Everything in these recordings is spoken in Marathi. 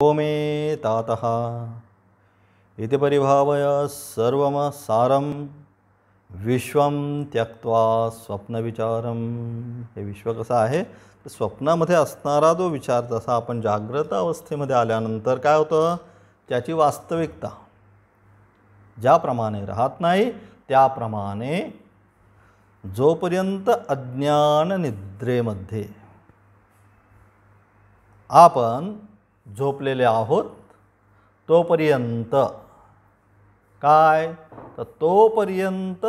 मे तातः इति परिभावय सर्वमसारं विश्वं त्यक्त्वा स्वप्नविचारम। हे विश्व कसं आहे तर स्वप्नामध्ये असणारा जो विचार, जसा आपण जागृत अवस्थेमध्ये आल्यानंतर काय होतं, त्याची वास्तविकता ज्याप्रमाणे राहत नाही त्याप्रमाणे जोपर्यंत अज्ञान निद्रेमध्ये आपण झोपलेले आहोत तोपर्यंत काय, तर तोपर्यंत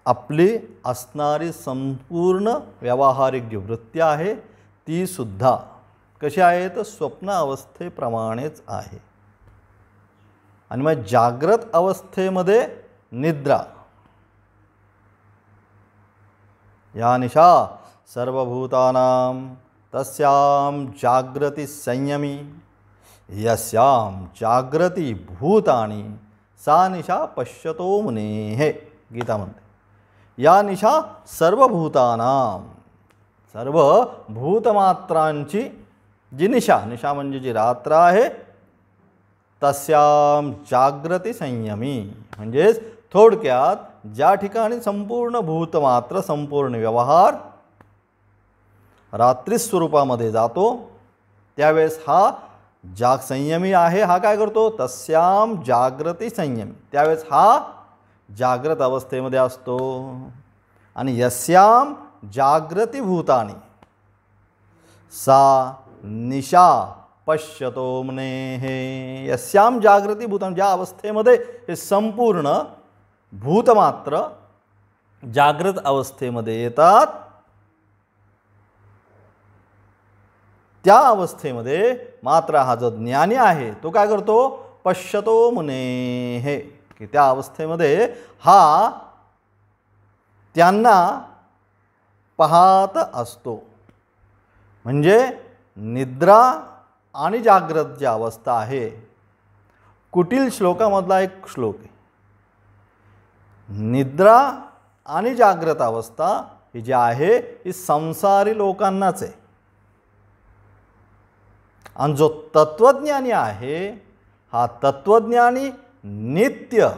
आपली असणारी संपूर्ण व्यावहारिक जी वृत्ती आहे ती सुद्धा कशी आहे तर स्वप्न अवस्थेप्रमाणेच आहे. आणि मग जागृत अवस्थेमध्ये निद्रा, या निशा सर्वभूतानां तस्यां जागृति संयमी यस्यां जागृति भूतानि सा निशा पश्यतो मुनेः. गीता म्हणते या निशा सर्वभूतानां, सर्व भूतमात्रांची जी निशा, निशा म्हणजे जी रात्र आहे, तस्यां जागृति संयमी म्हणजेच थोडक्यात ज्या ठिकाणी संपूर्ण भूतमात्र, संपूर्ण व्यवहार रात्री स्वरूपामध्ये जातो त्यावेळेस हा जाग संयमी आहे. हा काय करतो, तस्याम जागृती संयमी, त्यावेळेस हा जागृत अवस्थेमध्ये असतो. आणि यस्याम जागृती भूतानी सा निशा पश्यतो मुनेः. यस्याम जागृती भूतानी, ज्या अवस्थेमध्ये हे संपूर्ण भूतमात्र जागृत अवस्थेमध्ये येतात त्या अवस्थेमध्ये मात्र हा जो ज्ञानी आहे तो काय करतो, पश्यतो मुनेः, की त्या अवस्थेमध्ये हा त्यांना पाहत असतो. म्हणजे निद्रा आणि जागृत जी अवस्था आहे, कुटील श्लोकामधला एक श्लोक आहे, निद्रा आणि जागृत अवस्था ही जी आहे ही संसारी लोकांनाच आहे. आणि जो तत्वज्ञानी आहे हा तत्वज्ञानी नित्य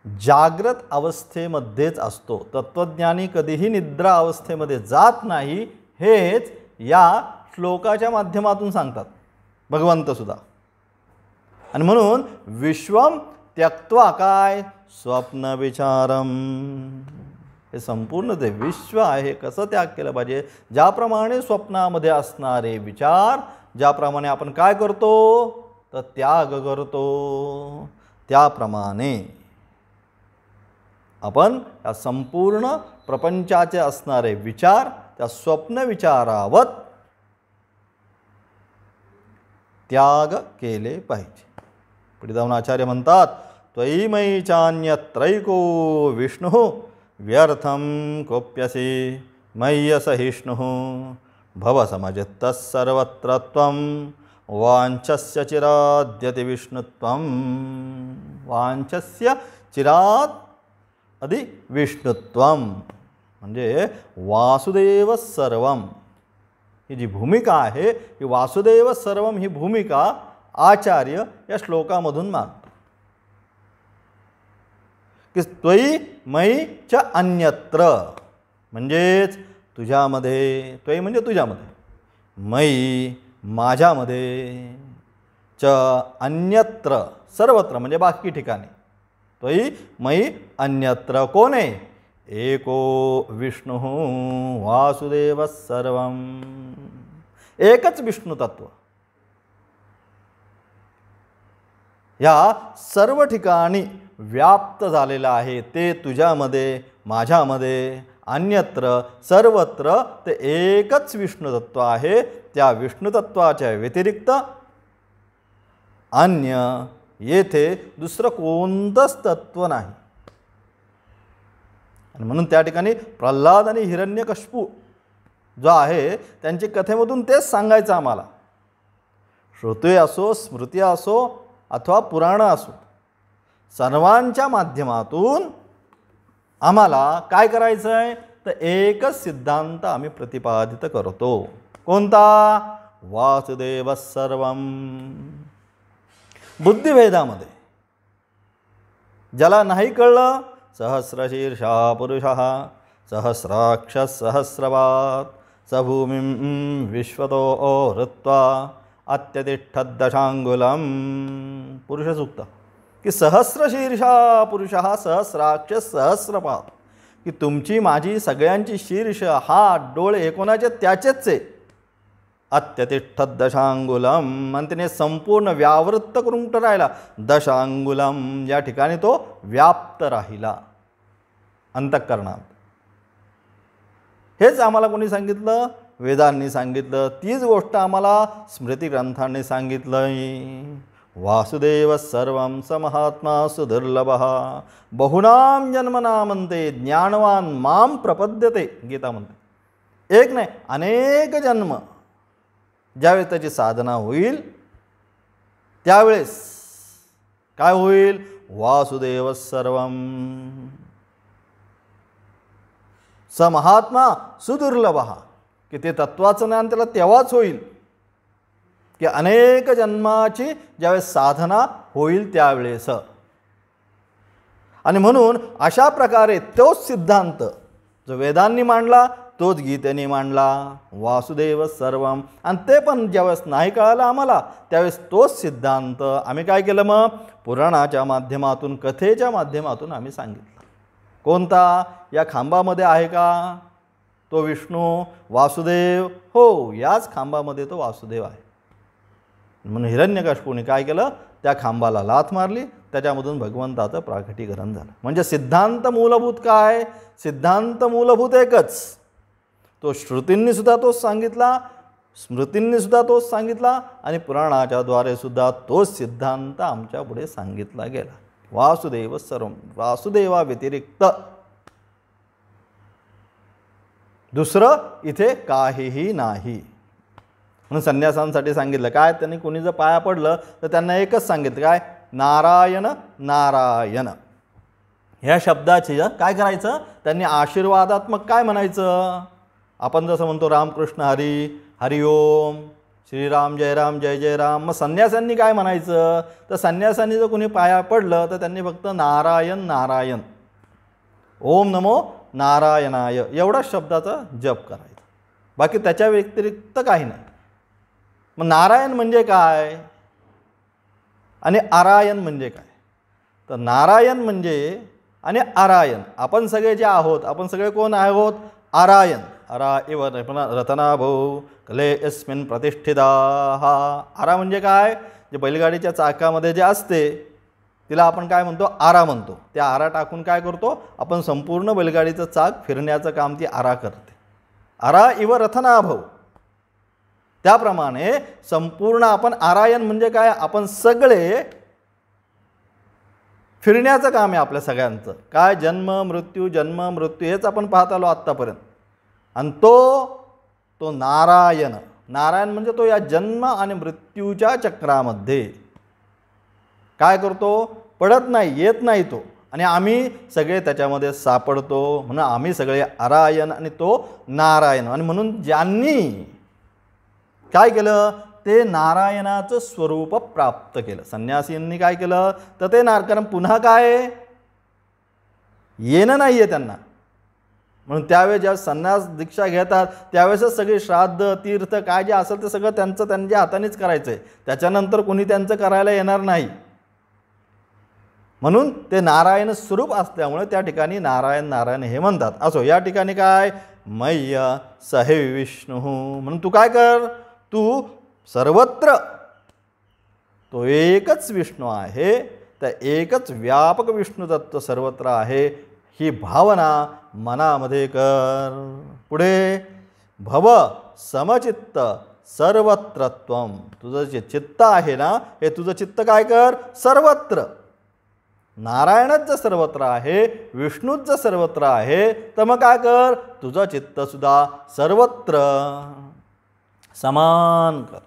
जागृत अवस्थेमध्येच असतो. तत्वज्ञानी कधीही निद्रा अवस्थेमध्ये जात नाही, हेच या श्लोकाच्या माध्यमातून सांगतात भगवंत सुद्धा. आणि म्हणून विश्वम त्यक्त्वा काय, स्वप्न विचारम, हे संपूर्ण जे विश्व आहे कसं त्याग केलं पाहिजे, ज्याप्रमाणे स्वप्नामध्ये असणारे विचार, ज्याप्रमाणे आपण काय करतो तर त्याग करतो, त्याप्रमाणे आपण या संपूर्ण प्रपंचाचे असणारे विचार त्या स्वप्न विचारावत त्याग केले पाहिजे. पुढे जाऊन आचार्य म्हणतात, त्वयि मयि चान्यत्रैको विष्णु व्यर्थम कोप्यसे मय्यसहिष्णुः भवसमजित्तः सर्वत्र त्वं वाञ्छस्य चिराद्यति विष्णुत्वं. वाञ्छस्य चिरात् अधि विष्णुत्वं म्हणजे वासुदेव सर्वम, ही जी भूमिका आहे ही वासुदेव सर्वम ही भूमिका आचार्य या श्लोकामधून मानतो. की त्वयि मयि च अन्यत्र, म्हणजेच तुझ्यामध्ये, त्वयि म्हणजे तुझ्यामध्ये, मयि माझ्यामध्ये, च अन्यत्र सर्वत्र म्हणजे बाकी ठिकाणी, त्वयि मयि अन्यत्र कोण आहे, एको विष्णु वासुदेव सर्वम, एकच विष्णू तत्व या सर्व ठिकाणी व्याप्त झालेला आहे. ते तुझ्यामध्ये, माझ्यामध्ये, अन्यत्र सर्वत्र ते एकच विष्णू तत्व आहे. त्या विष्णू तत्वाच्या व्यतिरिक्त अन्य येथे दुसरं कोणतंच तत्व नाही. आणि म्हणून त्या ठिकाणी प्रल्हाद आणि हिरण्यकश्यपू जो आहे त्यांची कथेमधून तेच सांगायचं आम्हाला. श्रुती असो, स्मृती असो अथवा पुराण असो, सर्वांच्या माध्यमातून आम्हाला काय करायचं आहे तर एकच सिद्धांत आम्ही प्रतिपादित करतो. कोणता? वासुदेव सर्वम. बुद्धिभेदामध्ये ज्याला नाही कळलं, सहस्रशीर्षा पुरुषः सहस्राक्ष सहस्रपात् स भूमिं विश्वतो हृत्वा अत्यतिष्ठद्दशांगुलम. पुरुष सूक्त की सहस्रशीर्षा पुरुषः सहस्राक्ष सहस्रपात्, की तुमची माझी सगळ्यांची शीर्ष हात डोळे कोणाचे? त्याचेच आहे. अत्यतिष्ठत दशांगुलम, आणि त्याने संपूर्ण व्यावृत्त करून कुठं राहिला? दशांगुलम, या ठिकाणी तो व्याप्त राहिला अंतःकरणात. हेच आम्हाला कोणी सांगितलं? वेदांनी सांगितलं. तीच गोष्ट आम्हाला स्मृती ग्रंथांनी सांगितलं. वासुदेव सर्वं स महात्मा सुदुर्लभः बहुनाम जन्मनामंते ज्ञानवान माम प्रपद्यते. गीता म्हणते एक नाही अनेक जन्म ज्यावेळेस त्याची साधना होईल त्यावेळेस काय होईल? वासुदेव सर्वम स महात्मा सुदुर्लभः, की ते तत्वाचं ज्ञान त्याला तेव्हाच होईल की अनेक जन्माची ज्यावेळेस साधना होईल त्यावेळेस. आणि म्हणून अशा प्रकारे तोच सिद्धांत जो वेदांनी मांडला तोच गीतेने मांडला, वासुदेव सर्वम. आणि ते पण ज्यावेळेस नाही कळालं आम्हाला त्यावेळेस तोच सिद्धांत आम्ही काय केलं? मग पुराणाच्या माध्यमातून, कथेच्या माध्यमातून आम्ही सांगितलं. कोणता? या खांबामध्ये आहे का तो विष्णू वासुदेव? हो, याच खांबामध्ये तो वासुदेव आहे. म्हणून हिरण्यकशिपूने काय केलं? त्या खांबाला लाथ मारली, त्याच्यामधून भगवंताचं प्राकटीकरण झालं. म्हणजे सिद्धांत मूलभूत काय? सिद्धांत मूलभूत एकच. तो श्रुतींनी सुद्धा तोच सांगितला, स्मृतींनी सुद्धा तोच सांगितला, आणि पुराणाच्या द्वारे सुद्धा तोच सिद्धांत आमच्या पुढे सांगितला गेला. वासुदेव सर्वम, वासुदेवा व्यतिरिक्त दुसरं इथे काहीही नाही. म्हणून संन्यासांसाठी सांगितलं काय? त्यांनी कोणी जर पाया पडलं तर त्यांना एकच सांगितलं काय? नारायण नारायण. ह्या शब्दाची काय करायचं? त्यांनी आशीर्वादात्मक काय म्हणायचं? आपण जसं म्हणतो रामकृष्ण हरी, हरिओम, श्रीराम जय राम जय जय राम. मग संन्यासांनी काय म्हणायचं? तर संन्यासांनी जर कोणी पाया पडलं तर त्यांनी फक्त नारायण नारायण, ओम नमो नारायणाय एवढाच शब्दाचा जप करायचा, बाकी त्याच्या व्यतिरिक्त काही नाही. मग नारायण म्हणजे काय आणि आरायण म्हणजे काय? तर नारायण म्हणजे आणि आरायण, आपण सगळे जे आहोत आपण सगळे कोण आहोत? आरायण. अरा इव रतनाभो कले यस्मिन् प्रतिष्ठिता. हा आरा म्हणजे काय? जे बैलगाडीच्या चाकामध्ये जे असते तिला आपण काय म्हणतो? आरा म्हणतो. त्या आरा टाकून काय करतो आपण? संपूर्ण बैलगाडीचं चाक फिरण्याचं काम ती आरा करते. आरा इव रथनाभव. त्याप्रमाणे संपूर्ण आपण आरायण म्हणजे काय? आपण सगळे फिरण्याचं काम आहे आपल्या सगळ्यांचं. काय? जन्म मृत्यू हेच आपण पाहत आलो आत्तापर्यंत. आणि तो नारायण. नारायण म्हणजे तो या जन्म आणि मृत्यूच्या चक्रामध्ये काय करतो? पडत नाही, येत नाही तो. आणि आम्ही सगळे त्याच्यामध्ये सापडतो, म्हणून आम्ही सगळे आरायण आणि तो नारायण. आणि म्हणून ज्यांनी काय केलं? ते नारायणाचं स्वरूप प्राप्त केलं. संन्यासींनी काय केलं? तर ते कारण पुन्हा काय येणं नाही आहे त्यांना. म्हणून त्यावेळेस जेव्हा संन्यास दीक्षा घेतात त्यावेळेसच सगळे श्राद्ध तीर्थ काय जे असेल ते सगळं त्यांच्या हातानेच करायचं आहे. त्याच्यानंतर कोणी त्यांचं करायला येणार नाही. म्हणून ते नारायण स्वरूप असल्यामुळे त्या ठिकाणी नारायण नारायण हे म्हणतात. असो, या ठिकाणी काय? मय्य सहे विष्णू. म्हणून तू काय कर? तू सर्वत्र तो एकच विष्णू आहे, त्या एकच व्यापक विष्णू तत्व सर्वत्र आहे ही भावना मनामध्ये कर. पुढे भव समचित्त सर्वत्रत्वम. तुझं जे चित्त आहे ना हे तुझं चित्त काय कर? सर्वत्र. नारायणच जर सर्वत्र आहे, विष्णूच जर सर्वत्र आहे, तर मग काय कर? तुझं चित्त सुद्धा सर्वत्र समान कर.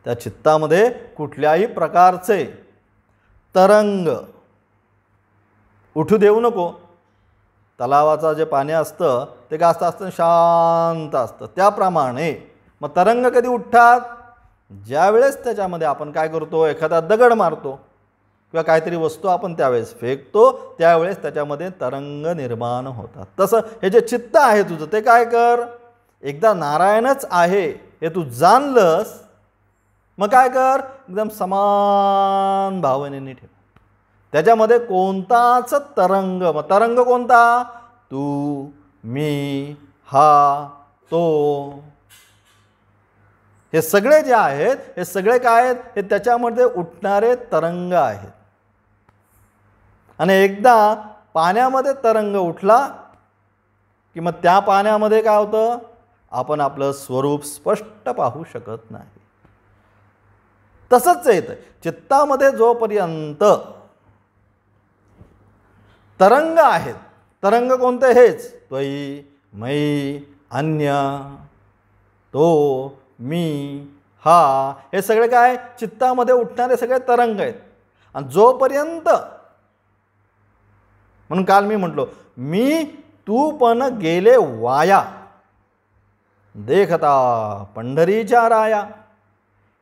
त्या चित्तामध्ये कुठल्याही प्रकारचे तरंग उठू देऊ नको. तलावाचं जे पाणी असतं ते काय असतं शांत असतं, त्याप्रमाणे मग तरंग कधी उठतात, ज्यावेळेस त्याच्यामध्ये आपण काय करतो, एखादा दगड मारतो किंवा काहीतरी वस्तू आपण त्यावेळेस फेकतो, त्यावेळेस त्याच्यामध्ये तरंग निर्माण होतात. तसं हे जे चित्त आहे तुझं ते काय कर, एकदा नारायणच आहे हे तू जाणलंस, मग काय कर, एकदम समान भावनेने ठेव. त्याच्यामध्ये कोणताच तरंग, मग तरंग कोणता, तू, मी, हा, तो, हे सगळे जे आहेत हे सगळे काय आहेत, हे त्याच्यामध्ये उठणारे तरंग आहेत. आणि एकदा पाण्यामध्ये तरंग उठला की मग त्या पाण्यामध्ये काय होतं, आपण आपलं स्वरूप स्पष्ट पाहू शकत नाही. तसंच येतं चित्तामध्ये जोपर्यंत तरंग आहेत, तरंग कोणते, हेच त्वयी, मयी, अन्य, तो, मी, हा, हे सगळे काय चित्तामध्ये उठणारे सगळे तरंग आहेत. आणि जोपर्यंत, म्हणून काल मी म्हटलो, मी तू पण गेले वाया देखता पंढरीच्या राया,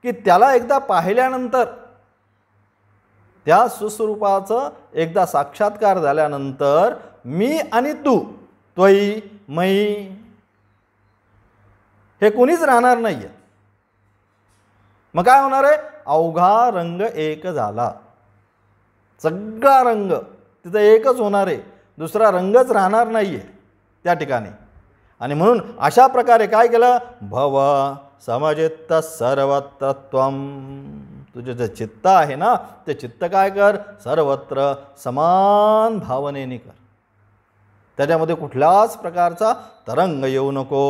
की त्याला एकदा पाहिल्यानंतर, त्या सुस्वरूपाचं एकदा साक्षात्कार झाल्यानंतर मी आणि तू, त्वयी, मयी, हे कुणीच राहणार नाहीये. मग काय होणार आहे, अवघा रंग एक झाला, सगळा रंग तिथं एकच होणार आहे, दुसरा रंगच राहणार नाहीये त्या ठिकाणी. आणि म्हणून अशा प्रकारे काय केलं, भव समजित्त सर्वत्रत्वम, तुझे जे चित्त आहे ना ते चित्त काय कर, सर्वत्र समान भावनेने कर. त्याच्यामध्ये कुठल्याच प्रकारचा तरंग येऊ नको.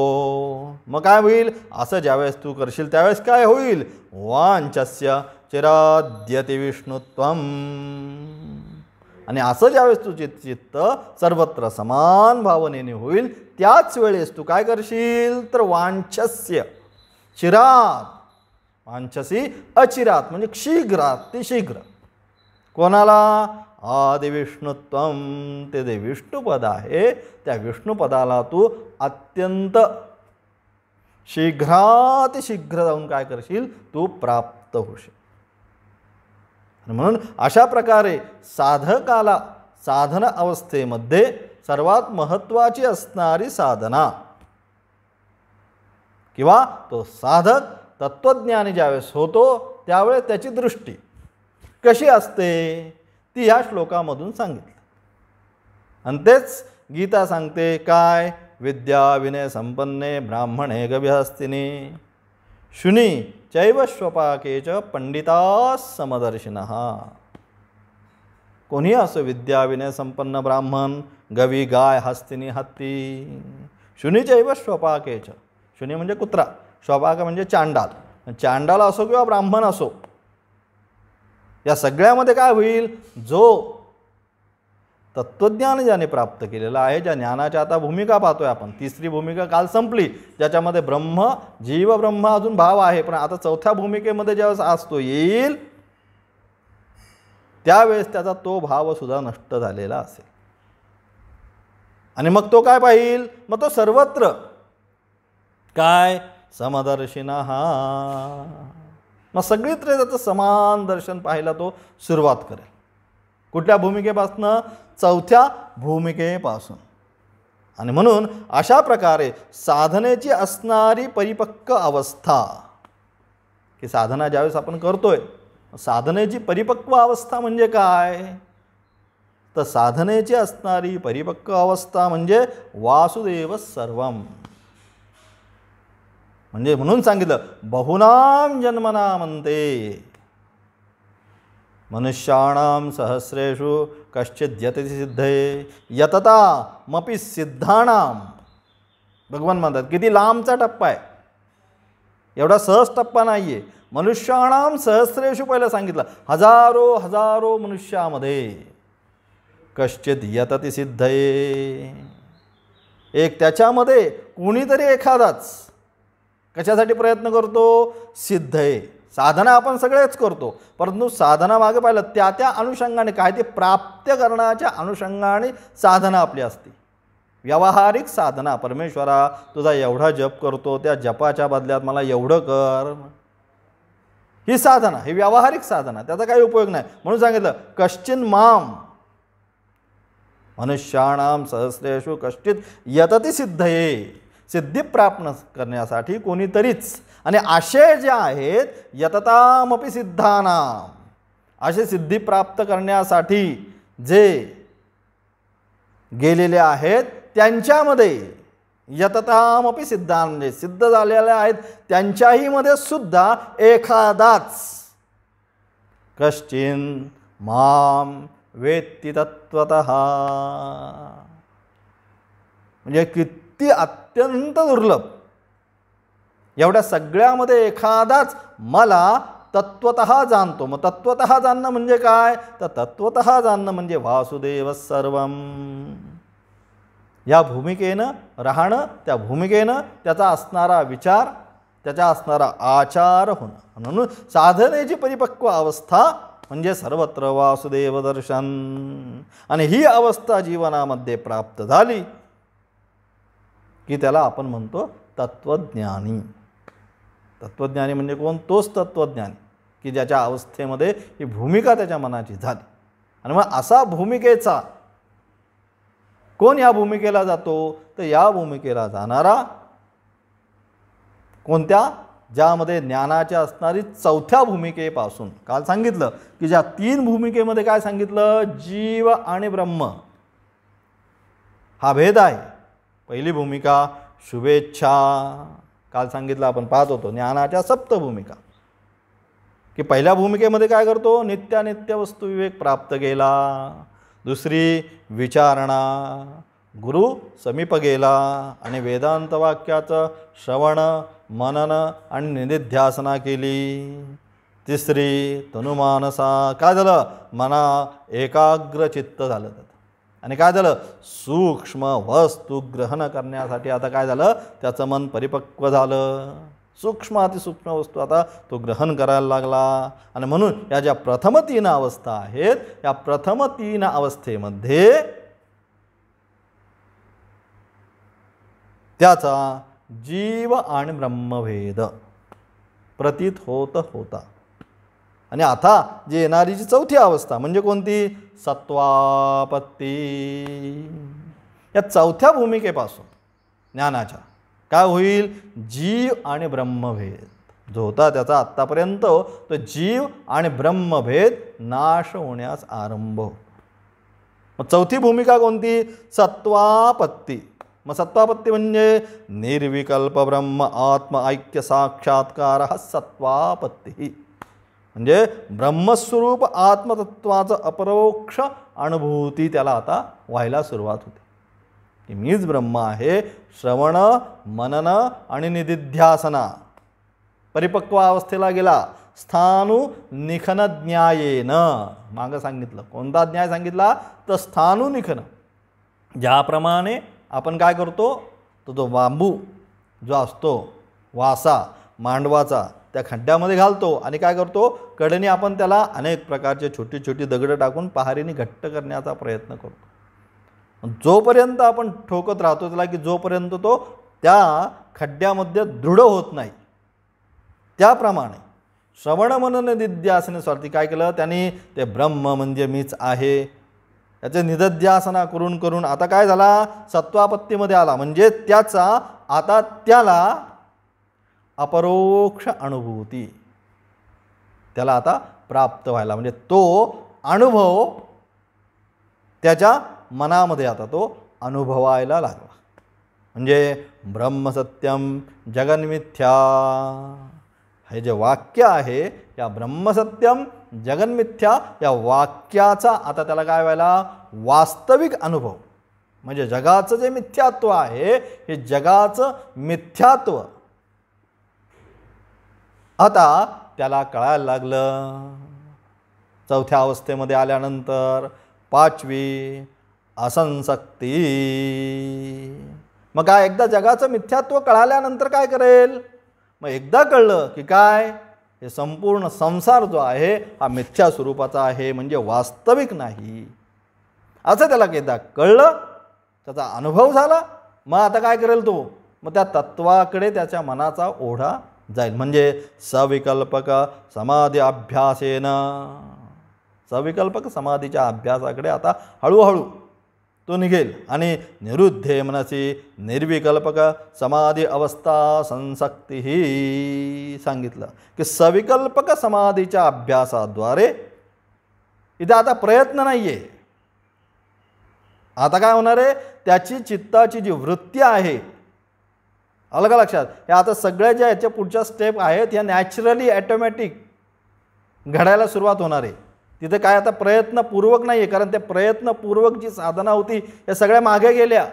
मग काय होईल, असं ज्यावेळेस तू करशील त्यावेळेस काय होईल, वांचस्य चिराद्यति विष्णुत्वम. आणि असं ज्यावेळेस तुझे चित्त सर्वत्र समान भावनेने होईल, त्याच वेळेस तू काय करशील, तर वांछस्य चिरात, वांछसी अचिरात म्हणजे शीघ्रात, ते शीघ्र कोणाला, आदिविष्णुत्वम, ते जे विष्णुपद आहे त्या विष्णुपदाला तू अत्यंत शीघ्रातिशीघ्र जाऊन काय करशील, तू प्राप्त होशील. म्हणून अशा प्रकारे साधकाला साधन अवस्थेमध्ये सर्वात महत्त्वाची असणारी साधना किंवा तो साधक तत्वज्ञानी ज्यावेळेस होतो त्यावेळेस त्याची दृष्टी कशी असते ती या श्लोकामधून सांगितलं. आणि तेच गीता सांगते काय, विद्या विनय संपन्ने ब्राह्मणे गव्यहस्तिनी शुनी चैव स्वपाके च पंडिता समदर्शिनः. कोणी असो, विद्या विनय संपन्न ब्राह्मण, गवी गाय, हस्तिनी हत्ती, शुनी चैव स्वपाके च, शुनी म्हणजे कुत्रा, स्वपाक म्हणजे चांडाल, चांडाल असो किंवा ब्राह्मण असो, या सगळ्यामध्ये काय होईल, जो तत्वज्ञान ज्याने प्राप्त केलेलं आहे, ज्या ज्ञानाच्या आता भूमिका पाहतोय आपण, तिसरी भूमिका काल संपली ज्याच्यामध्ये ब्रह्म जीव ब्रह्म अजून भाव आहे, पण आता चौथ्या भूमिकेमध्ये ज्यावेळेस आज तो येईल त्यावेळेस त्याचा तो भाव सुद्धा नष्ट झालेला असेल. आणि मग तो काय पाहिल, मग तो सर्वत्र काय समदर्शिनः, मग सगळीकडे त्याचं समान दर्शन पाहायला तो सुरुवात करेल. कुठल्या भूमिकेपासून, चौथ्या भूमिकेपासून. आणि म्हणून अशा प्रकारे साधनेची असणारी परिपक्व अवस्था, की साधना ज्यावेळेस आपण करतोय, साधनेची परिपक्व अवस्था म्हणजे काय, तर साधनेची असणारी परिपक्व अवस्था म्हणजे वासुदेव सर्वम. म्हणजे म्हणून सांगितलं बहुनाम जन्मनामंते मनुष्याणाम सहस्रेषु कश्चित् यतति सिद्धये यतता मपि सिद्धाणाम. भगवान म्हणतात किती लांबचा टप्पा आहे, एवढा सहज टप्पा नाही आहे. मनुष्याणाम सहस्रेषु पहिलं सांगितलं, हजारो हजारो मनुष्यामध्ये कश्चित् यतति सिद्धये, एक त्याच्यामध्ये कोणीतरी एखादाच कशासाठी प्रयत्न करतो, सिद्धये. साधना आपण सगळेच करतो, परंतु साधना मागे पाहिलं त्या त्या अनुषंगाने काय ते प्राप्त करण्याच्या अनुषंगाने साधना आपली असते. व्यावहारिक साधना, परमेश्वरा तुझा एवढा जप करतो, त्या जपाच्या बदल्यात मला एवढं कर, ही साधना, ही व्यावहारिक साधना, त्याचा काही उपयोग नाही. म्हणून सांगितलं कश्चिन माम मनुष्याणाम सहस्रेषु कश्चित यतती सिद्धये, सिद्धी प्राप्त करण्यासाठी कोणीतरीच. आणि आशय जे आहेत यततामपि सिद्धानाम, असे सिद्धी प्राप्त करण्यासाठी जे गेलेले आहेत त्यांच्यामध्ये यततामपि सिद्धान, म्हणजे सिद्ध झालेले आहेत त्यांच्याही मध्ये सुद्धा एखादाच कश्चिन माम वेत्ति तत्वतः, म्हणजे किती अत्यंत दुर्लभ. एवढ्या सगळ्यामध्ये एखादाच मला तत्वतः जाणतो. मग तत्वतः जाणणं म्हणजे काय? तर तत्वतः जाणणं म्हणजे वासुदेव सर्वम, या भूमिकेनं राहणं, त्या भूमिकेनं त्याचा असणारा विचार, त्याचा असणारा आचार होणं. म्हणून साधनेची परिपक्व अवस्था म्हणजे सर्वत्र वासुदेव दर्शन. आणि ही अवस्था जीवनामध्ये प्राप्त झाली की त्याला आपण म्हणतो तत्वज्ञानी. तत्वज्ञानी म्हणजे कोण? तोच तत्वज्ञानी की ज्याच्या अवस्थेमध्ये ही भूमिका त्याच्या मनाची झाली. आणि मग असा भूमिकेचा कोण या भूमिकेला जातो? तर या भूमिकेला जाणारा कोणत्या? ज्यामध्ये ज्ञानाच्या असणारी चौथ्या भूमिकेपासून, काल सांगितलं की ज्या 3 भूमिकेमध्ये काय सांगितलं? जीव आणि ब्रह्म हा भेद आहे. पहिली भूमिका शुभेच्छा, काल सांगितलं आपण पाहत होतो ज्ञानाच्या सप्त भूमिका, की पहिल्या भूमिकेमध्ये काय करतो? नित्यानित्य वस्तू विवेक प्राप्त केला. दुसरी विचारणा, गुरु समीप गेला आणि वेदांत वाक्याचं श्रवण मनन आणि निधिध्यासना केली. तिसरी तनुमानसा, काय झालं? मना एकाग्र चित्त झालं. आणि काय झालं? सूक्ष्म वस्तू ग्रहण करण्यासाठी आता काय झालं? त्याचं मन परिपक्व झालं. सूक्ष्म अतिसूक्ष्म वस्तू आता तो ग्रहण करायला लागला. आणि म्हणून या ज्या प्रथम 3 अवस्था आहेत, या प्रथम 3 अवस्थेमध्ये त्याचा जीव आणि ब्रह्मभेद प्रतीत होत होता. आणि आता जी येणारी जी चौथी अवस्था म्हणजे कोणती? सत्वापत्ती. या चौथ्या भूमिकेपासून ज्ञानाच्या काय होईल? जीव आणि ब्रह्मभेद जो होता त्याचा आत्तापर्यंत तो जीव आणि ब्रह्मभेद नाश होण्यास आरंभ. मग चौथी भूमिका कोणती? सत्वापत्ती. मग सत्वापत्ती म्हणजे निर्विकल्प ब्रह्म आत्म ऐक्य साक्षात्कार हा सत्वापत्ती. म्हणजे ब्रह्मस्वरूप आत्मतत्वाचं अपरोक्ष अनुभूती त्याला आता व्हायला सुरुवात होते की मीच ब्रह्म आहे. श्रवण मनन आणि निधिध्यासना परिपक्व अवस्थेला गेला. स्थाणु निखन ज्ञायेन, मागं सांगितलं कोणता ज्ञाय सांगितला? तर स्थाणु निखन. ज्याप्रमाणे आपण काय करतो? तो जो बांबू जो असतो वासा मांडवाचा त्या खड्ड्यामध्ये घालतो आणि काय करतो? कडेने आपण त्याला अनेक प्रकारचे छोटी छोटी दगडं टाकून पहारीने घट्ट करण्याचा प्रयत्न करतो. जोपर्यंत आपण ठोकत राहतो त्याला की जोपर्यंत तो त्या खड्ड्यामध्ये दृढ होत नाही, त्याप्रमाणे श्रवण मनन निधिध्यासनेसाठी काय केलं त्यांनी? ते ब्रह्म म्हणजे मीच आहे याचे निधिध्यासना करून करून आता काय झाला? सत्वापत्तीमध्ये आला. म्हणजे त्याचा आता त्याला अपरोक्ष अनुभूती त्याला आता प्राप्त व्हायला, म्हणजे तो अनुभव त्याच्या मनामध्ये आता तो अनुभवायला लागला. म्हणजे ब्रह्मसत्यम जगन्मिथ्या हे जे वाक्य आहे या ब्रह्मसत्यम जगन्मिथ्या या वाक्याचा आता त्याला काय व्हायला? वास्तविक अनुभव. म्हणजे जगाचं जे मिथ्यात्व आहे हे जगाचं मिथ्यात्व आता त्याला कळायला लागलं. चौथ्या अवस्थेमध्ये आल्यानंतर पाचवी असंसक्ती. मग काय एकदा जगाचं मिथ्यात्व कळाल्यानंतर काय करेल? मग एकदा कळलं की काय हे संपूर्ण संसार जो आहे हा मिथ्या स्वरूपाचा आहे, म्हणजे वास्तविक नाही असं त्याला एकदा कळलं त्याचा अनुभव झाला, मग आता काय करेल तो, मग त्या तत्वाकडे त्याच्या मनाचा ओढा जाईल. म्हणजे सविकल्पक समाधी अभ्यासेन, सविकल्पक समाधीच्या अभ्यासाकडे आता हळूहळू तो निघेल. आणि निरुद्धे मनसी निर्विकल्पक समाधी अवस्था संसक्ती ही सांगितलं की सविकल्पक समाधीच्या अभ्यासाद्वारे इथे आता प्रयत्न नाही आहे. आता काय होणार आहे, त्याची चित्ताची जी वृत्ती आहे, अलग लक्षात, हे आता सगळ्या ज्या याच्या पुढच्या स्टेप आहेत ह्या नॅचरली ॲटोमॅटिक घडायला सुरुवात होणार आहे. तिथे काय आता प्रयत्नपूर्वक नाही आहे, कारण त्या प्रयत्नपूर्वक जी साधना होती या सगळ्या मागे गेल्या.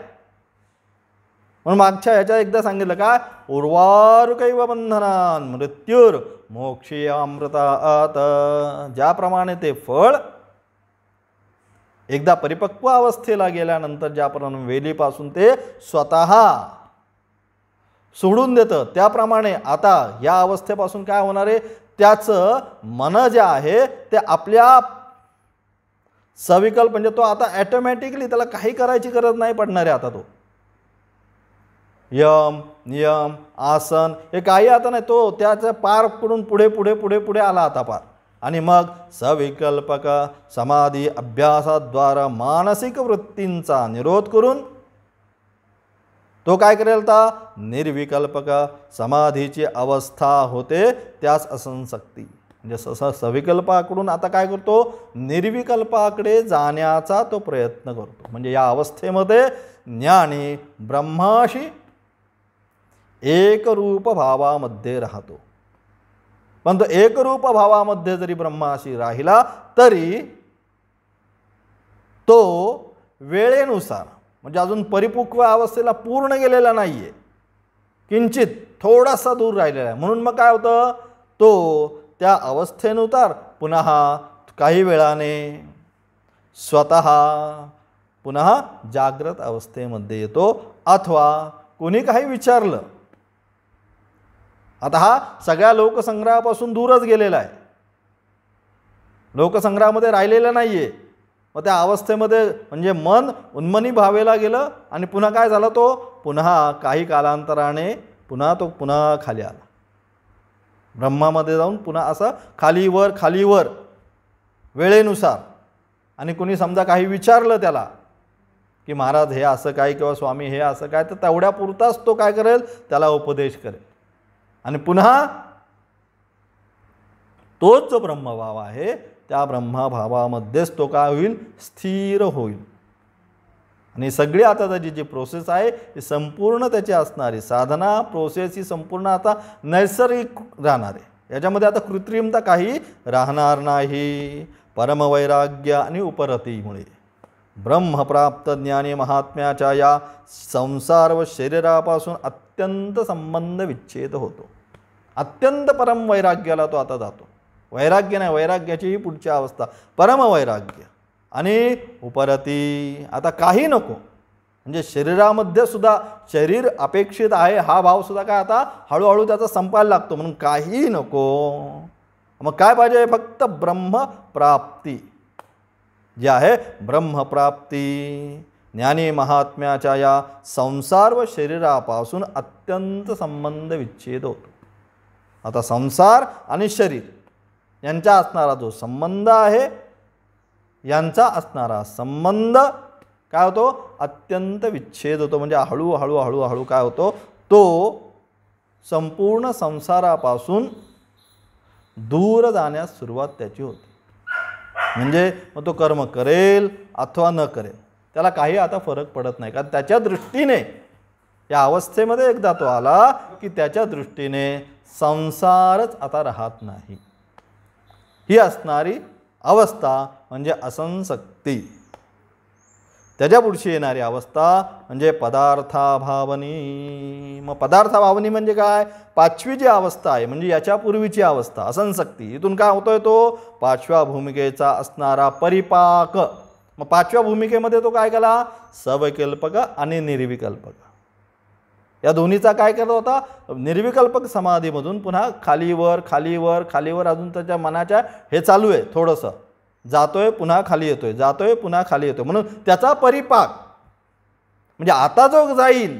म्हणून मागच्या ह्याच्यात एकदा सांगितलं का, उर्वारुकैव बंधनान मृत्युर मोक्षीय अमृतात्, ज्याप्रमाणे ते फळ एकदा परिपक्व अवस्थेला गेल्यानंतर ज्याप्रमाणे वेलीपासून ते स्वतः सोडून देतं, त्याप्रमाणे आता या अवस्थेपासून काय होणार आहे, त्याचं मन जे आहे ते आपल्या सविकल्प, म्हणजे तो आता ॲटोमॅटिकली त्याला काही करायची गरज नाही पडणार आहे. आता तो यम नियम आसन हे काही आता नाही, तो त्याचं पार पडून पुढे पुढे पुढे पुढे आला आता पार. आणि मग सविकल्पक समाधी अभ्यासाद्वारा मानसिक वृत्तींचा निरोध करून तो काय करेल, तर निर्विकल्पक समाधीची अवस्था होते, त्यास असंसक्ती. म्हणजे सविकल्पाकडून आता काय करतो, निर्विकल्पाकडे जाण्याचा तो प्रयत्न करतो. म्हणजे या अवस्थेमध्ये ज्ञानी ब्रह्माशी एकरूप भावामध्ये राहतो. पण तो एकरूप भावामध्ये जरी ब्रह्माशी राहिला तरी तो वेळेनुसार, म्हणजे अजून परिपक्व अवस्थेला पूर्ण गेलेला नाही आहे, किंचित थोडासा दूर राहिलेला आहे. म्हणून मग काय होतं, तो त्या अवस्थेनुसार पुन्हा काही वेळाने स्वतः पुन्हा जागृत अवस्थेमध्ये येतो. अथवा कोणी काही विचारलं, आता हा सगळ्या लोकसंग्रहापासून दूरच गेलेला आहे, लोकसंग्रहामध्ये राहिलेला नाही आहे. मग त्या अवस्थेमध्ये म्हणजे मन उन्मनी भावेला गेलं आणि पुन्हा काय झालं, तो पुन्हा काही कालांतराने पुन्हा खाली आला, ब्रह्मामध्ये जाऊन पुन्हा असं खालीवर खालीवर वेळेनुसार. आणि कोणी समजा काही विचारलं त्याला की महाराज हे असं काय किंवा स्वामी हे असं काय, तर तेवढ्यापुरताच तो काय करेल, त्याला उपदेश करेल. आणि पुन्हा तोच जो ब्रह्मभाव आहे त्या ब्रह्मभावामध्येच तो काय होईल, स्थिर होईल. आणि सगळी आता त्याची जी प्रोसेस आहे ही संपूर्ण त्याची असणारी साधना प्रोसेस ही संपूर्ण आता नैसर्गिक राहणार आहे. याच्यामध्ये आता कृत्रिमता काही राहणार नाही. परमवैराग्य आणि उपरतीमुळे ब्रह्मप्राप्त ज्ञानी महात्म्याच्या या संसार व शरीरापासून अत्यंत संबंध विच्छेद होतो. अत्यंत परम वैराग्याला तो आता जातो. वैराग्य नाही, वैराग्याची ही पुढची अवस्था परमवैराग्य. आणि उपरती, आता काही नको, म्हणजे शरीरामध्ये सुद्धा शरीर अपेक्षित आहे हा भाव सुद्धा काय आता हळूहळू त्याचा संपायला लागतो. म्हणून काही नको, मग काय पाहिजे, फक्त ब्रह्मप्राप्ती जी आहे, ब्रह्मप्राप्ती. ज्ञानी महात्म्याच्या या संसार व शरीरापासून अत्यंत संबंध विच्छेद होतो. आता संसार आणि शरीर यांचा असणारा जो संबंध आहे, यांचा असणारा संबंध काय होतो, अत्यंत विच्छेद होतो. म्हणजे हळूहळू हळूहळू काय होतो, तो संपूर्ण संसारापासून दूर जाण्यास सुरुवात त्याची होते. म्हणजे मग तो कर्म करेल अथवा न करेल त्याला काही आता फरक पडत नाही, कारण त्याच्या दृष्टीने या अवस्थेमध्ये एकदा तो आला की त्याच्या दृष्टीने संसारच आता राहत नाही. ही असणारी अवस्था म्हणजे असंसक्ती. त्याच्या पुढची येणारी अवस्था म्हणजे पदार्थाभावनी. मग पदार्थाभावनी म्हणजे काय, पाचवी जी अवस्था आहे, म्हणजे याच्या पूर्वीची अवस्था असंसक्ती. इथून काय होतोय, तो पाचव्या भूमिकेचा असणारा परिपाक. मग पाचव्या भूमिकेमध्ये तो काय केला, सविकल्पक आणि निर्विकल्पक या दोन्हीचा काय करत होता. निर्विकल्पक समाधीमधून पुन्हा खालीवर खालीवर खालीवर अजून त्याच्या मनाच्या हे चालू आहे, थोडंसं जातोय पुन्हा खाली येतोय, जातोय पुन्हा खाली येतोय. म्हणून त्याचा परिपाक म्हणजे आता जो जाईल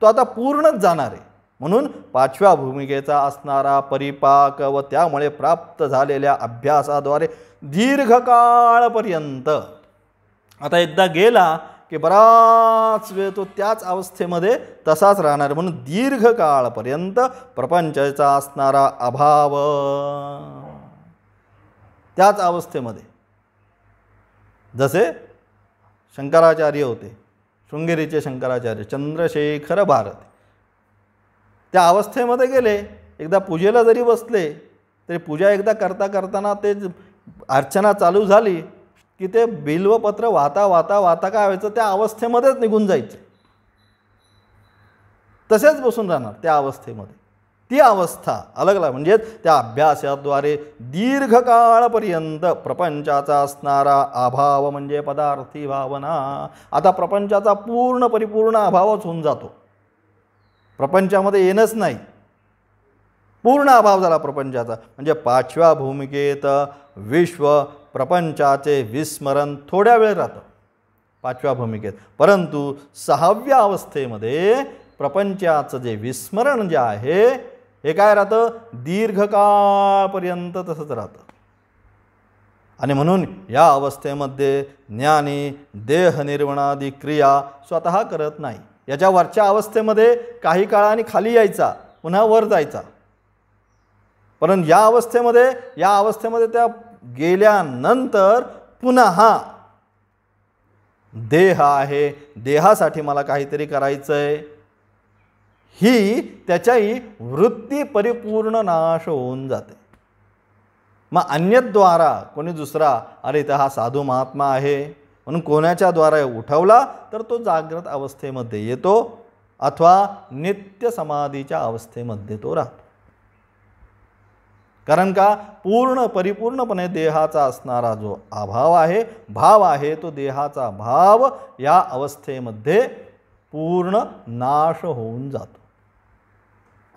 तो आता पूर्णच जाणार आहे. म्हणून 5व्या भूमिकेचा असणारा परिपाक व त्यामुळे प्राप्त झालेल्या अभ्यासाद्वारे दीर्घकाळपर्यंत, आता एकदा गेला की बराच वेळ तो त्याच अवस्थेमध्ये तसाच राहणार. म्हणून दीर्घकाळपर्यंत प्रपंचाचा असणारा अभाव त्याच अवस्थेमध्ये, जसे शंकराचार्य होते, शृंगेरीचे शंकराचार्य चंद्रशेखर भारती, त्या अवस्थेमध्ये गेले. एकदा पूजेला जरी बसले तरी पूजा एकदा करता करताना ते अर्चना चालू झाली की ते बिल्वपत्र वाहता वाहता वाहता काय व्हायचं, त्या अवस्थेमध्येच निघून जायचे, तसेच बसून राहणार त्या अवस्थेमध्ये. ती अवस्था अलग अलग, म्हणजे त्या अभ्यासाद्वारे दीर्घकाळपर्यंत प्रपंचाचा असणारा अभाव म्हणजे पदार्थी भावना. आता प्रपंचाचा पूर्ण परिपूर्ण अभावच होऊन जातो, प्रपंचामध्ये येणंच नाही, पूर्ण अभाव झाला प्रपंचाचा. म्हणजे 5व्या भूमिकेत विश्व प्रपंचाचे विस्मरण थोड्या वेळ राहतं 5व्या भूमिकेत, परंतु 6व्या अवस्थेमध्ये प्रपंचाचं जे विस्मरण जे आहे हे काय राहतं, दीर्घकाळपर्यंत तसंच राहतं. आणि म्हणून या अवस्थेमध्ये ज्ञानी देहनिर्वणादी क्रिया स्वतः करत नाही. याच्या वरच्या अवस्थेमध्ये काही काळाने खाली यायचा, पुन्हा वर जायचा, परंतु या अवस्थेमध्ये त्या गेल्यानंतर पुन्हा देह आहे, देहासाठी मला काहीतरी करायचं आहे, ही त्याच्याही वृत्ती परिपूर्ण नाश होऊन जाते. मग अन्यद्वारा कोणी दुसरा, अरे तर हा साधू महात्मा आहे म्हणून कोणाच्या द्वारे उठवला तर तो जागृत अवस्थेमध्ये येतो अथवा नित्य समाधीच्या अवस्थेमध्ये तो राहतो. कारण का, पूर्ण परिपूर्णपणे देहाचा असणारा जो अभाव आहे, भाव आहे, तो देहाचा भाव या अवस्थेमध्ये पूर्ण नाश होऊन जातो.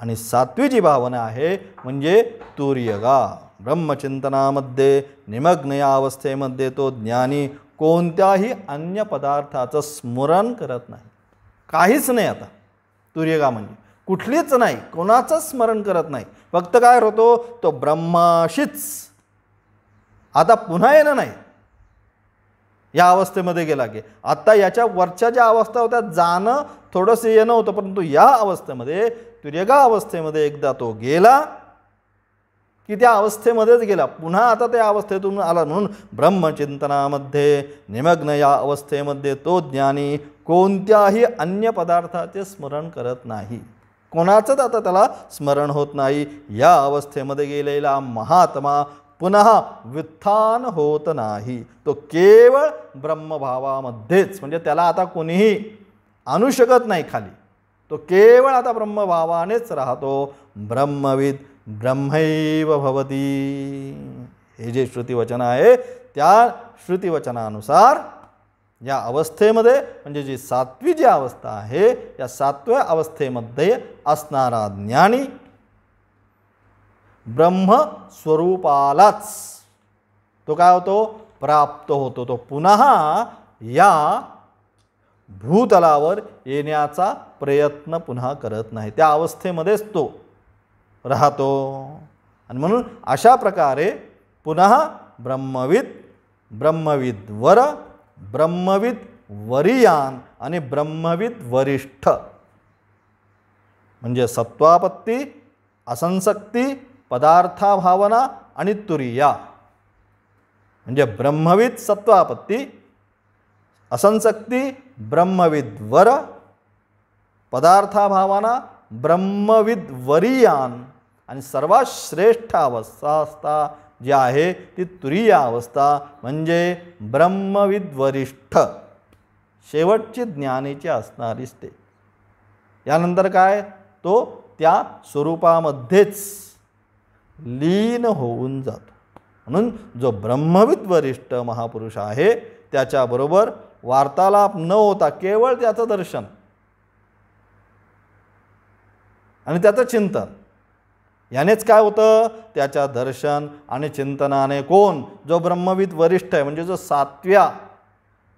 आणि 7वी जी भावना आहे म्हणजे तुर्यगा, ब्रह्मचिंतनामध्ये निमग्न या अवस्थेमध्ये तो ज्ञानी कोणत्याही अन्य पदार्थाचं स्मरण करत नाही, काहीच नाही. आता तुर्यगा म्हणजे कुठलीच नाही, कोणाचं स्मरण करत नाही, फक्त काय होतो, तो ब्रह्माशीच आता पुन्हा येणं नाही. या अवस्थेमध्ये गेला की आता याच्या वरच्या ज्या अवस्था होत्या जाणं थोडंसं येणं होतं, परंतु या अवस्थेमध्ये तुर्यगा अवस्थेमध्ये एकदा तो गेला की त्या अवस्थेमध्येच गेला, पुन्हा आता त्या अवस्थेतून आला. म्हणून ब्रह्मचिंतनामध्ये निमग्न या अवस्थेमध्ये तो ज्ञानी कोणत्याही अन्य पदार्थाचे स्मरण करत नाही, कोणाचंच आता त्याला स्मरण होत नाही. या अवस्थेमध्ये गेलेला महात्मा पुन्हा व्युत्थान होत नाही, तो केवळ ब्रह्मभावामध्येच, म्हणजे त्याला आता कोणीही आणू शकत नाही खाली, तो केवळ आता ब्रह्मभावानेच राहतो. ब्रह्मविद ब्रह्मैव भवती, हे जे श्रुतिवचन आहे त्या श्रुतिवचनानुसार या अवस्थेमध्ये, म्हणजे जी 7वी जी अवस्था आहे, या 7व्या अवस्थेमध्ये असणारा ज्ञानी ब्रह्मस्वरूपालाच तो काय होतो, प्राप्त होतो. तो पुन्हा या भूतलावर येण्याचा प्रयत्न पुन्हा करत नाही, त्या अवस्थेमध्येच तो राहतो. आणि म्हणून अशा प्रकारे पुन्हा ब्रह्मविद, ब्रह्मविद वर, ब्रह्मविद वरियान आणि ब्रह्मविद वरिष्ठ, म्हणजे सत्वापत्ती, असंसक्ती, पदार्थाभावना आणि तुरिया. म्हणजे ब्रह्मविद सत्वापत्ती, असंसक्ती ब्रह्मविद वर, पदार्थाभावना ब्रह्मविद वरियान आणि सर्वात श्रेष्ठ अवस्था जी आहे ती तुरीय अवस्था म्हणजे ब्रह्मविद वरिष्ठ, शेवटची ज्ञानेची असणारी स्टेज. यानंतर काय, तो त्या स्वरूपामध्येच लीन होऊन जातो. म्हणून जो ब्रह्मविद वरिष्ठ महापुरुष आहे त्याच्याबरोबर वार्तालाप न होता केवळ त्याचं दर्शन आणि त्याचं चिंतन यानेच काय होतं, त्याच्या दर्शन आणि चिंतनाने कोण, जो ब्रह्मविद वरिष्ठ आहे, म्हणजे जो 7व्या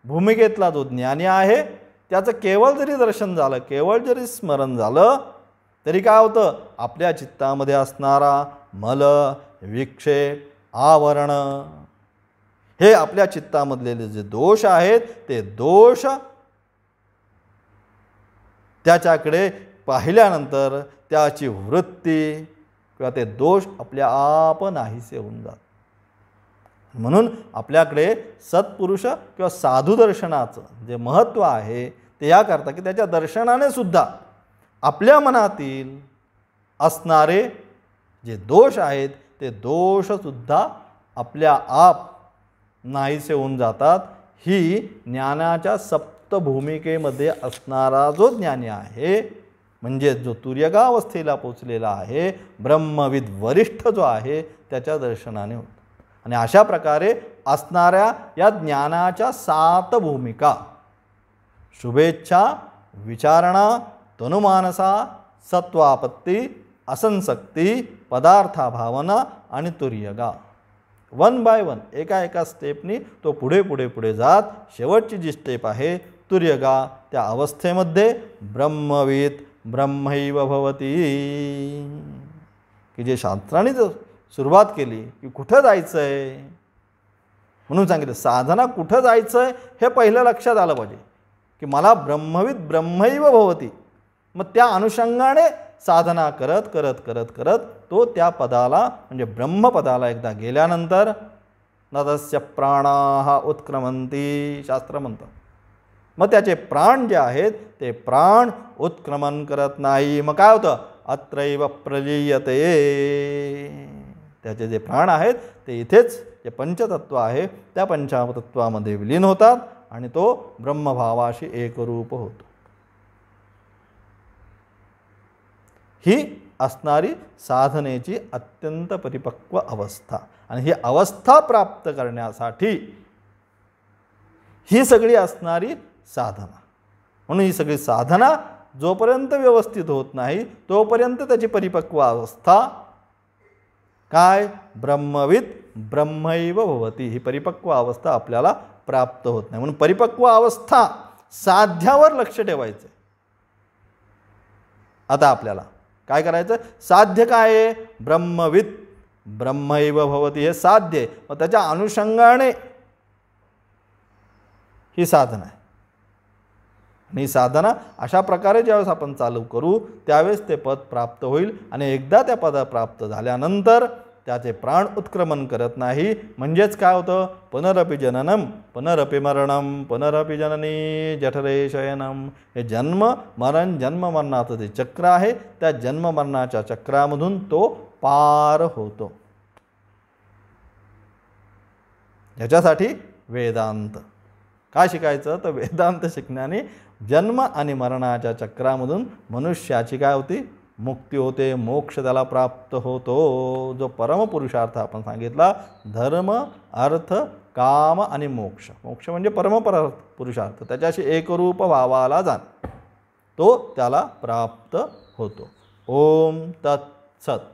भूमिकेतला जो ज्ञानी आहे त्याचं केवळ जरी दर्शन झालं, केवळ जरी स्मरण झालं तरी काय होतं, आपल्या चित्तामध्ये असणारा मल, विक्षेप, आवरण, हे आपल्या चित्तामधले जे दोष आहेत ते दोष त्याच्याकडे पाहिल्यानंतर त्याची वृत्ती किंवा ते दोष आपल्या आप नाहीसे होऊन जातात. म्हणून आपल्याकडे सत्पुरुष किंवा साधू दर्शनाचं जे महत्त्व आहे ते याकरता की त्याच्या दर्शनाने सुद्धा आपल्या मनातील असणारे जे दोष आहेत ते दोषसुद्धा आपल्या आप नाहीसे होऊन जातात. ही ज्ञानाच्या सप्तभूमिकेमध्ये असणारा जो ज्ञानी आहे, म्हणजे जो तुर्यगावस्थेला पोचलेला आहे, ब्रह्मविद वरिष्ठ जो आहे, त्याच्या दर्शनाने होतं. आणि अशा प्रकारे असणाऱ्या या ज्ञानाच्या 7 भूमिका, शुभेच्छा, विचारणा, तनुमानसा, सत्वापत्ती, असंसक्ती, पदार्थाभावना आणि तुर्यगा, 1 बाय 1 एका स्टेपनी तो पुढे जात शेवटची जी स्टेप आहे तुर्यगा, त्या अवस्थेमध्ये ब्रह्मविद ब्रह्मैव भवती, की जे शास्त्राने सुरुवात केली की कुठं जायचं आहे म्हणून सांगितलं, साधना कुठं जायचं आहे हे पहिलं लक्षात आलं पाहिजे की मला ब्रह्मविद ब्रह्मैव भवती. मग त्या अनुषंगाने साधना करत करत करत करत तो त्या पदाला म्हणजे ब्रह्मपदाला एकदा गेल्यानंतर नदस्य प्राणाः उत्क्रमन्ति शास्त्र म्हणतं. मग त्याचे प्राण जे आहेत ते प्राण उत्क्रमण करत नाही. मग काय होतं, अत्रैव प्रलीयते, त्याचे जे प्राण आहेत ते इथेच जे पंचतत्व आहे त्या पंचतत्वामध्ये विलीन होतात आणि तो ब्रह्मभावाशी एकरूप होतो. ही असणारी साधनेची अत्यंत परिपक्व अवस्था. आणि ही अवस्था प्राप्त करण्यासाठी ही सगळी असणारी साधना. म्हणून ही सगळी साधना जोपर्यंत व्यवस्थित होत नाही तोपर्यंत त्याची परिपक्व अवस्था काय, ब्रह्मविद ब्रह्मैव भवती, ही परिपक्व अवस्था आपल्याला प्राप्त होत नाही. म्हणून परिपक्व अवस्था साध्यावर लक्ष ठेवायचं. आता आपल्याला काय करायचं, साध्य काय आहे, ब्रह्मविद ब्रह्मैव भवती हे साध्य आहे. मग त्याच्या अनुषंगाने ही साधना आहे. आणि ही साधना अशा प्रकारे ज्यावेळेस आपण चालू करू त्यावेळेस ते पद प्राप्त होईल. आणि एकदा त्या पद प्राप्त झाल्यानंतर त्याचे प्राण उत्क्रमण करत नाही. म्हणजेच काय होतं, पुनरपि जननम पुनरपि मरणम पुनरपि जननी जठरे शयनम, हे जन्म मरणाचं जे चक्र आहे त्या जन्ममरणाच्या चक्रामधून तो पार होतो. याच्यासाठी वेदांत काय शिकायचं, तर वेदांत शिकण्याने जन्म आणि मरणाच्या चक्रामधून मनुष्याची काय होती, मुक्ती होते, मोक्ष त्याला प्राप्त होतो. जो परमपुरुषार्थ आपण सांगितला, धर्म अर्थ काम आणि मोक्ष, मोक्ष म्हणजे परमपुरुषार्थ, त्याच्याशी एकरूप भावाला जाण, तो त्याला प्राप्त होतो. ओम तत्सत.